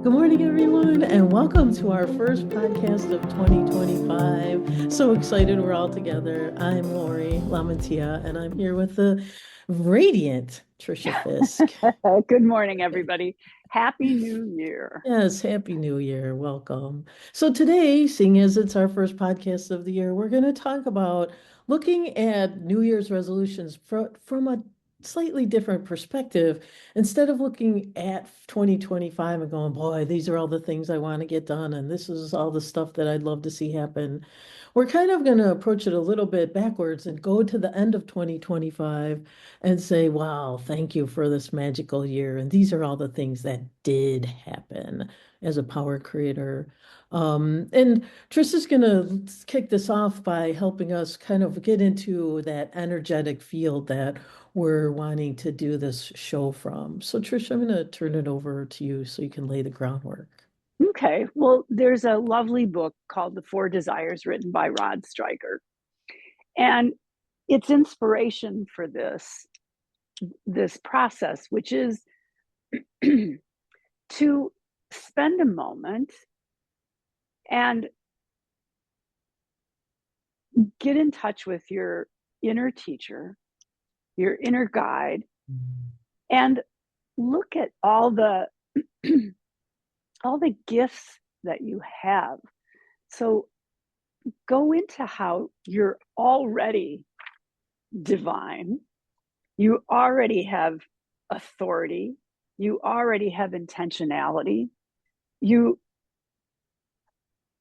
Good morning, everyone, and welcome to our first podcast of 2025. So excited we're all together. I'm Lori Lamantia, and I'm here with the radiant Tricia Fiske. Good morning, everybody. Happy New Year. Yes, Happy New Year. Welcome. So today, seeing as it's our first podcast of the year, we're going to talk about looking at New Year's resolutions from a slightly different perspective. Instead of looking at 2025 and going, boy, these are all the things I want to get done, and this is all the stuff that I'd love to see happen. We're kind of going to approach it a little bit backwards and go to the end of 2025 and say, wow, thank you for this magical year. And these are all the things that did happen as a power creator. And Trista's going to kick this off by helping us kind of get into that energetic field that we're wanting to do this show from. So, Trisha, I'm going to turn it over to you so you can lay the groundwork. Okay, well, there's a lovely book called The Four Desires written by Rod Stryker. And it's inspiration for this process, which is to spend a moment and get in touch with your inner teacher, your inner guide, and look at all the all the gifts that you have. So go into how you're already divine. You already have authority. You already have intentionality. You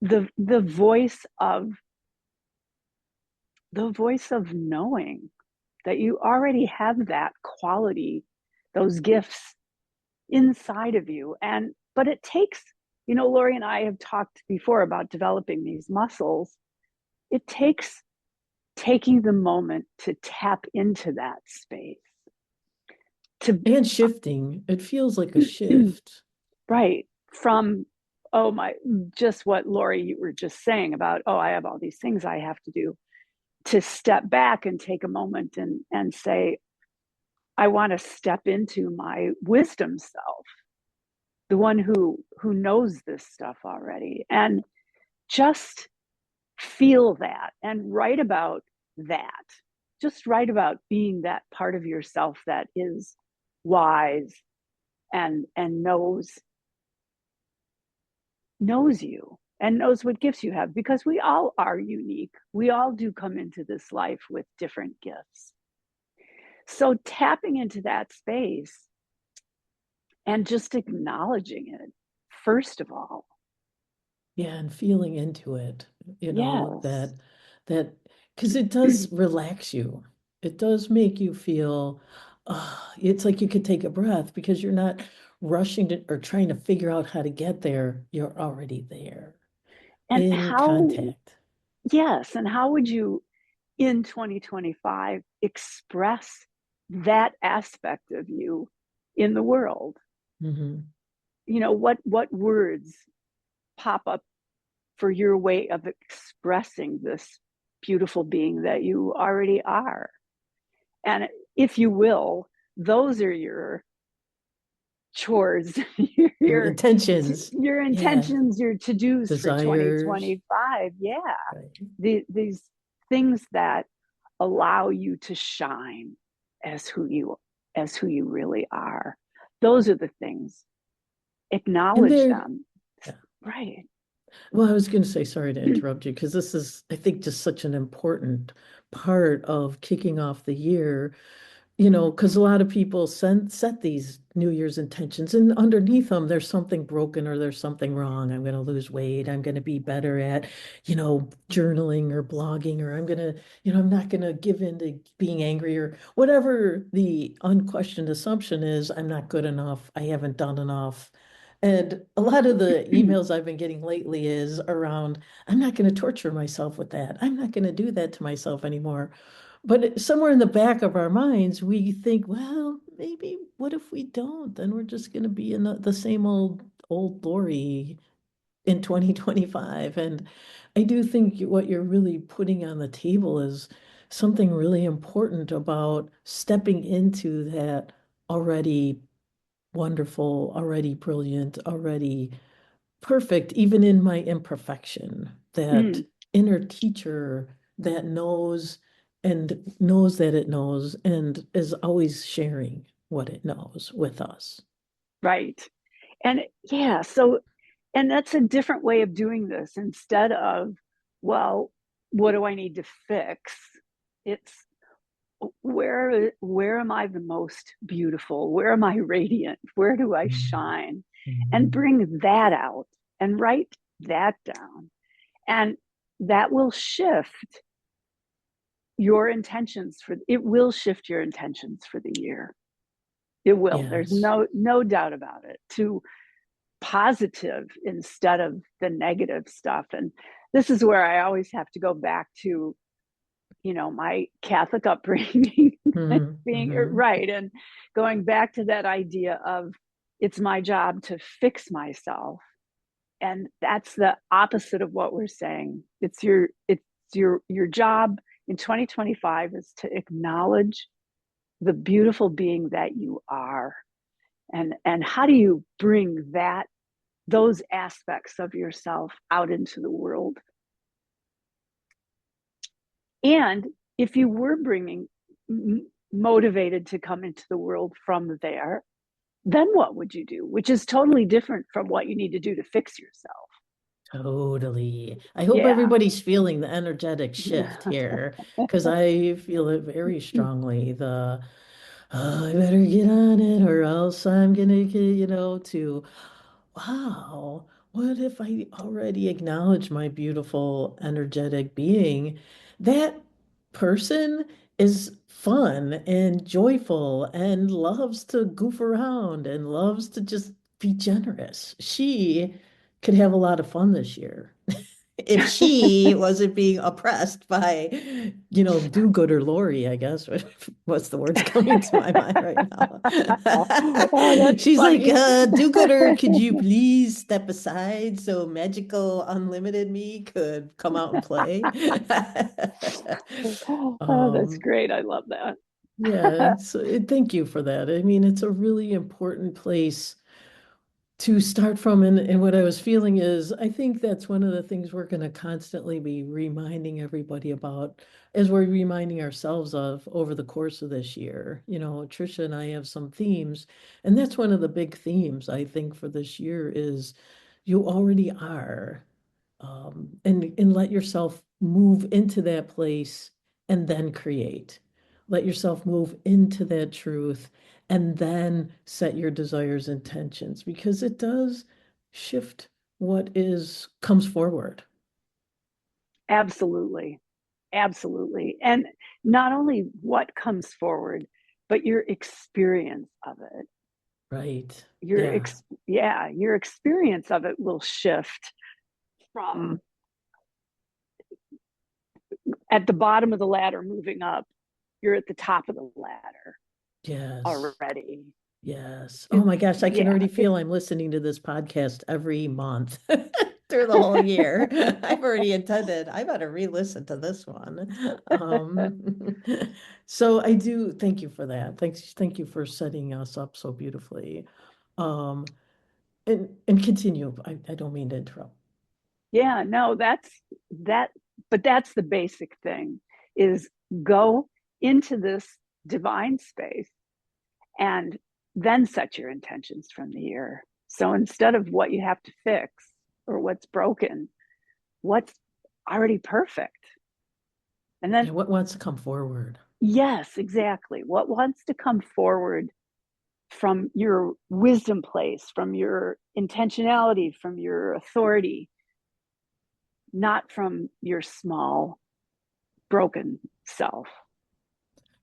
the voice of knowing that you already have that quality, those gifts inside of you. But it takes, Lori and I have talked before about developing these muscles. It takes taking the moment to tap into that space. And shifting, it feels like a shift. Right. From, just what Lori, you were just saying about, I have all these things I have to do, to step back and take a moment and say, I want to step into my wisdom self, the one who knows this stuff already, and just feel that and write about that. Just write about being that part of yourself that is wise and knows you and knows what gifts you have, because we all are unique. We all do come into this life with different gifts. So tapping into that space and just acknowledging it, first of all. Yeah, and feeling into it, Yes. that because it does relax you. It does make you feel, it's like you could take a breath because you're not rushing to or trying to figure out how to get there. You're already there And in how, contact. yes, and how would you in 2025 express that aspect of you in the world? Mm-hmm. What words pop up for your way of expressing this beautiful being that you already are? And if you will, those are your chores, Your your intentions, your yeah, intentions, your to-dos for desires, 2025. Yeah. right. These things that allow you to shine as who you really are. Those are the things. And Acknowledge there, them. yeah. Right. Well, I was going to say, sorry to interrupt you, because this is, I think, just such an important part of kicking off the year, because a lot of people set these New Year's intentions, and underneath them, there's something broken or there's something wrong. I'm going to lose weight. I'm going to be better at, journaling or blogging, or I'm going to, I'm not going to give in to being angry or whatever the unquestioned assumption is. I'm not good enough. I haven't done enough. And a lot of the emails I've been getting lately is around, I'm not going to torture myself with that. I'm not going to do that to myself anymore. But somewhere in the back of our minds, we think, well, maybe what if we don't? Then we're just going to be in the same old Lori in 2025. And I do think what you're really putting on the table is something really important about stepping into that already wonderful, already brilliant, already perfect, even in my imperfection. That Mm, inner teacher that knows and knows that it knows and is always sharing what it knows with us. right. And yeah, so, and that's a different way of doing this. Instead of, well, what do I need to fix? It's where am I the most beautiful? Where am I radiant? Where do I shine? And Mhm. bring that out and write that down. And that will shift your intentions for it will shift your intentions for the year. It will. There's Yes. no doubt about it. To positive instead of the negative stuff. And this is where I always have to go back to, my Catholic upbringing being Mm-hmm. right. And going back to that idea of it's my job to fix myself. And that's the opposite of what we're saying. It's your job in 2025 is to acknowledge the beautiful being that you are. And how do you bring those aspects of yourself out into the world? And if you were bringing motivated to come into the world from there, then what would you do? Which is totally different from what you need to do to fix yourself. Totally. I hope Yeah. everybody's feeling the energetic shift here because I feel it very strongly. Oh, I better get on it or else I'm gonna get, to wow, what if I already acknowledge my beautiful, energetic being? That person is fun and joyful and loves to goof around and loves to just be generous. She could have a lot of fun this year if she wasn't being oppressed by, do-gooder Lori, I guess. What's the words coming to my mind right now? Oh, that's She's like, funny. do-gooder, could you please step aside so magical unlimited me could come out and play? Oh, that's Um, great. I love that. yeah, thank you for that. I mean, it's a really important place to start from. And what I was feeling is, I think that's one of the things we're going to constantly be reminding everybody about as we're reminding ourselves of over the course of this year. Tricia and I have some themes, and that's one of the big themes I think for this year is you already are. And let yourself move into that place and then create. Let yourself move into that truth and then set your desires intentions because it does shift what is comes forward. Absolutely. Absolutely. And not only what comes forward, but your experience of it. Right. Your Yeah. ex yeah, your experience of it will shift from at the bottom of the ladder moving up. You're at the top of the ladder Yes. already. Yes. Oh It's my gosh, I can yeah, already feel I'm listening to this podcast every month through the whole year. I've already intended, I better re-listen to this one. So I do thank you for that. Thank you for setting us up so beautifully. Um, and continue. I don't mean to interrupt. yeah, no, that but that's the basic thing is go into this divine space and then set your intentions from the year. So instead of what you have to fix or what's broken, what's already perfect. And then, Yeah, what wants to come forward? yes, exactly. What wants to come forward from your wisdom place, from your intentionality, from your authority, not from your small, broken self.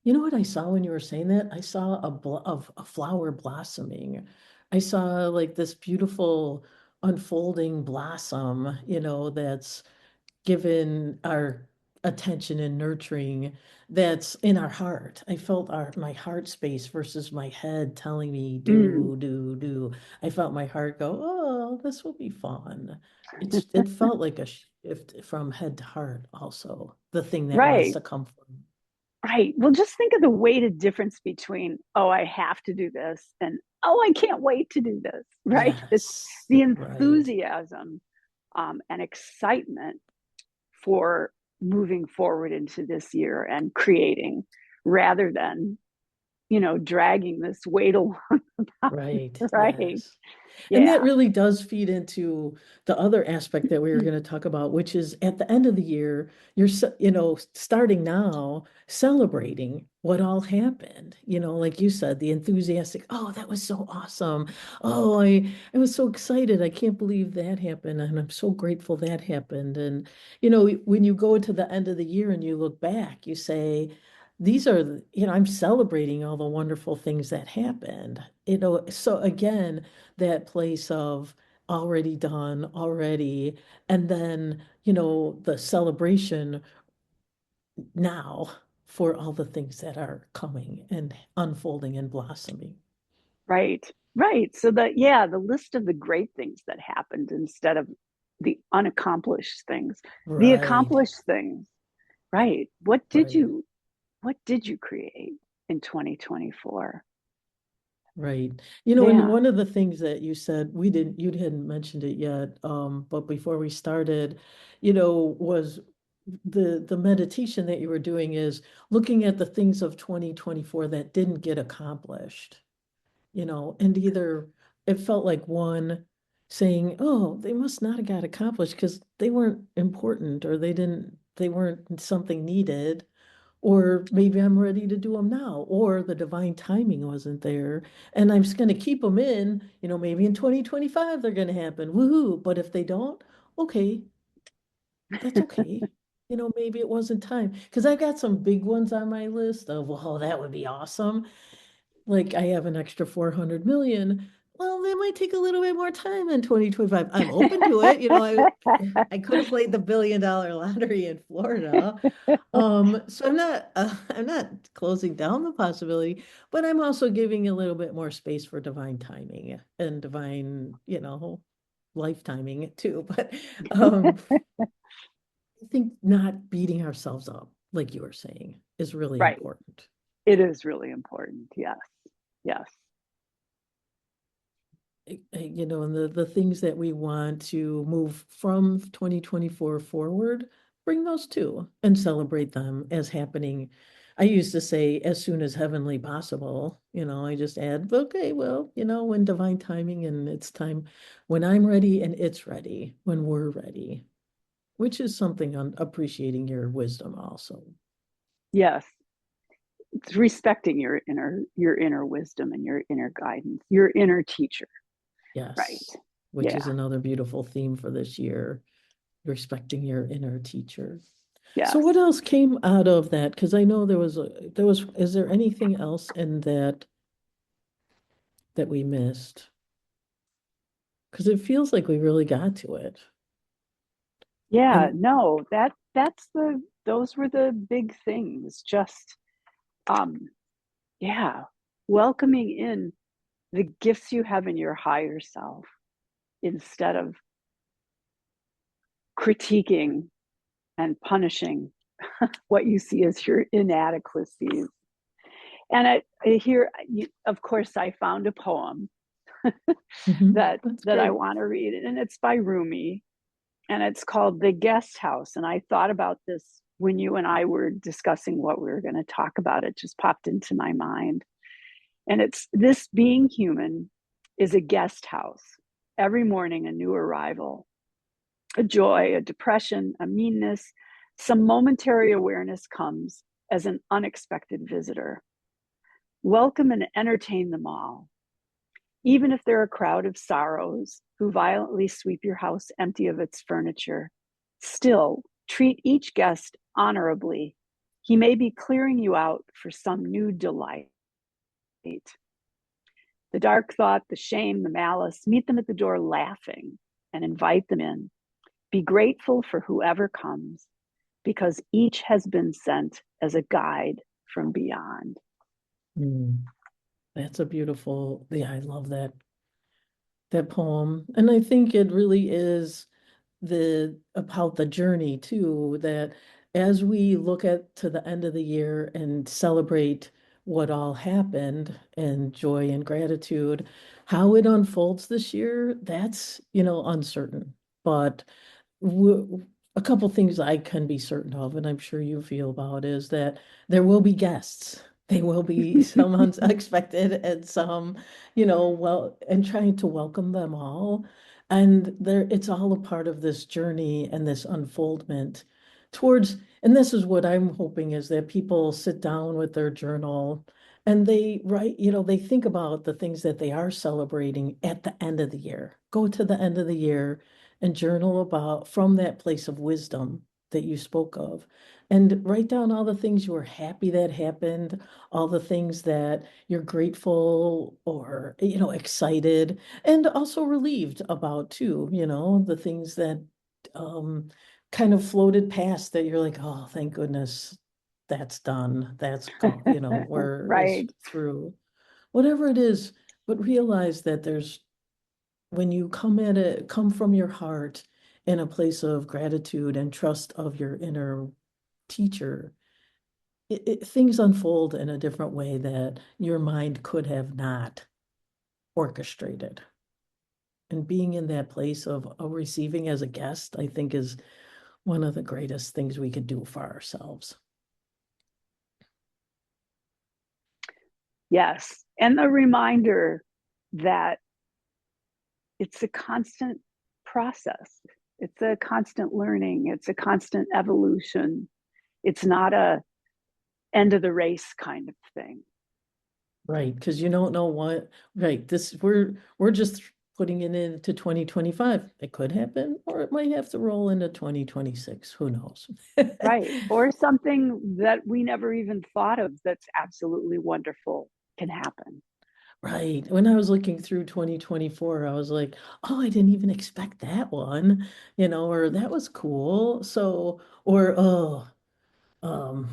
You know what I saw when you were saying that? I saw of a flower blossoming. I saw like this beautiful unfolding blossom, that's given our attention and nurturing that's in our heart. I felt my heart space versus my head telling me Mm, do. I felt my heart go, oh, this will be fun. It felt like a shift from head to heart also, the thing that wants right. to come from. Right. Well, just think of the weighted difference between, oh, I have to do this, and oh, I can't wait to do this. Right. It's Yes, the right, enthusiasm and excitement for moving forward into this year and creating rather than, dragging this weight along. right, Right. yes. And that Yeah. really does feed into the other aspect that we were going to talk about, which is at the end of the year, starting now, celebrating what all happened. Like you said, the enthusiastic, oh, that was so awesome. Oh, I was so excited. I can't believe that happened. And I'm so grateful that happened. And, when you go to the end of the year and you look back, you say, I'm celebrating all the wonderful things that happened. So again, that place of already done, already, and then, the celebration now for all the things that are coming and unfolding and blossoming. Right. Right. So that, yeah, the list of the great things that happened instead of the unaccomplished things, the Right, accomplished things. Right. right, What did you create in 2024? right. And Yeah. one of the things that you hadn't mentioned it yet, but before we started, was the meditation that you were doing is looking at the things of 2024 that didn't get accomplished. And either it felt like one saying, oh, they must not have got accomplished because they weren't important or they weren't something needed, or maybe I'm ready to do them now, or the divine timing wasn't there. And I'm just going to keep them in, maybe in 2025 they're going to happen. Woohoo. But if they don't, okay, that's okay. Maybe it wasn't time because I've got some big ones on my list of, well, that would be awesome. Like I have an extra 400 million. Well, that might take a little bit more time in 2025. I'm open to it. I could have played the $1 billion lottery in Florida. So I'm not closing down the possibility, but I'm also giving a little bit more space for divine timing and divine, life timing too. But I think not beating ourselves up, like you were saying, is really Right. important. It is really important. Yes. Yes. And the things that we want to move from 2024 forward, bring those too and celebrate them as happening. I used to say as soon as heavenly possible, I just add, okay, well, when divine timing and it's time, when I'm ready and it's ready, when we're ready, which is something on appreciating your wisdom also. Yes. It's respecting your inner wisdom and your inner guidance, your inner teacher. Right. Yes, which is Yeah. another beautiful theme for this year, respecting your inner teacher. So what Yes. else came out of that? Because I know is there anything else in that we missed? Because it feels like we really got to it. Yeah. And No, those were the big things. Just, um, yeah, welcoming in the gifts you have in your higher self instead of critiquing and punishing what you see as your inadequacies. And I hear, of course, I found a poem that that's that I great. want to read, and it's by Rumi, and it's called The Guest House. And I thought about this when you and I were discussing what we were going to talk about. It just popped into my mind. And it's this: being human is a guest house. Every morning, a new arrival, a joy, a depression, a meanness, some momentary awareness comes as an unexpected visitor. Welcome and entertain them all, even if they're a crowd of sorrows who violently sweep your house empty of its furniture. Still, treat each guest honorably. He may be clearing you out for some new delight. The dark thought, the shame, the malice, meet them at the door laughing and invite them in. Be grateful for whoever comes, because each has been sent as a guide from beyond. Mm, that's a beautiful, yeah, I love that poem. And I think it really is the about the journey too, that as we look at to the end of the year and celebrate what all happened and joy and gratitude, how it unfolds this year, that's, uncertain. But w a couple things I can be certain of, and I'm sure you feel about, is that there will be guests. They will be some unexpected and some, well, and trying to welcome them all. And it's all a part of this journey and this unfoldment towards, and this is what I'm hoping, is that people sit down with their journal and they write, they think about the things that they are celebrating at the end of the year. Go to the end of the year and journal about from that place of wisdom that you spoke of, and write down all the things you were happy that happened, all the things that you're grateful or, excited and also relieved about too, the things that um, kind of floated past that you're like, oh, thank goodness that's done. That's go, where is Right. through whatever it is, but realize that when you come from your heart in a place of gratitude and trust of your inner teacher, things unfold in a different way that your mind could have not orchestrated. And being in that place of receiving as a guest, I think, is one of the greatest things we could do for ourselves. Yes. And the reminder that it's a constant process. It's a constant learning. It's a constant evolution. It's not a end of the race kind of thing. Right, because you don't know what, right, we're just putting it into 2025. It could happen, or it might have to roll into 2026. Who knows? Right. Or something that we never even thought of that's absolutely wonderful can happen. Right. When I was looking through 2024, I was like, oh, I didn't even expect that one, or that was cool. So, or um,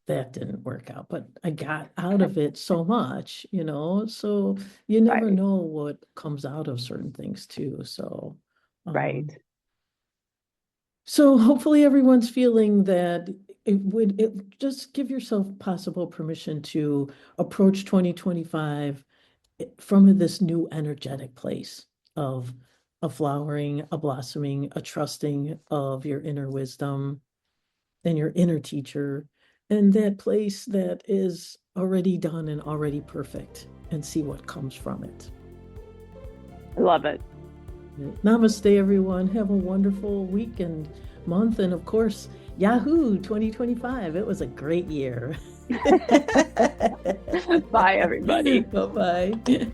that didn't work out, but I got out of it so much, so you never Right. know what comes out of certain things too. Right. Um, so hopefully everyone's feeling that it just give yourself possible permission to approach 2025 from this new energetic place of a flowering, a blossoming, a trusting of your inner wisdom and your inner teacher, and that place that is already done and already perfect, and see what comes from it. I love it. Namaste, everyone. Have a wonderful week and month. And of course, Yahoo 2025. It was a great year. Bye, everybody. Bye bye.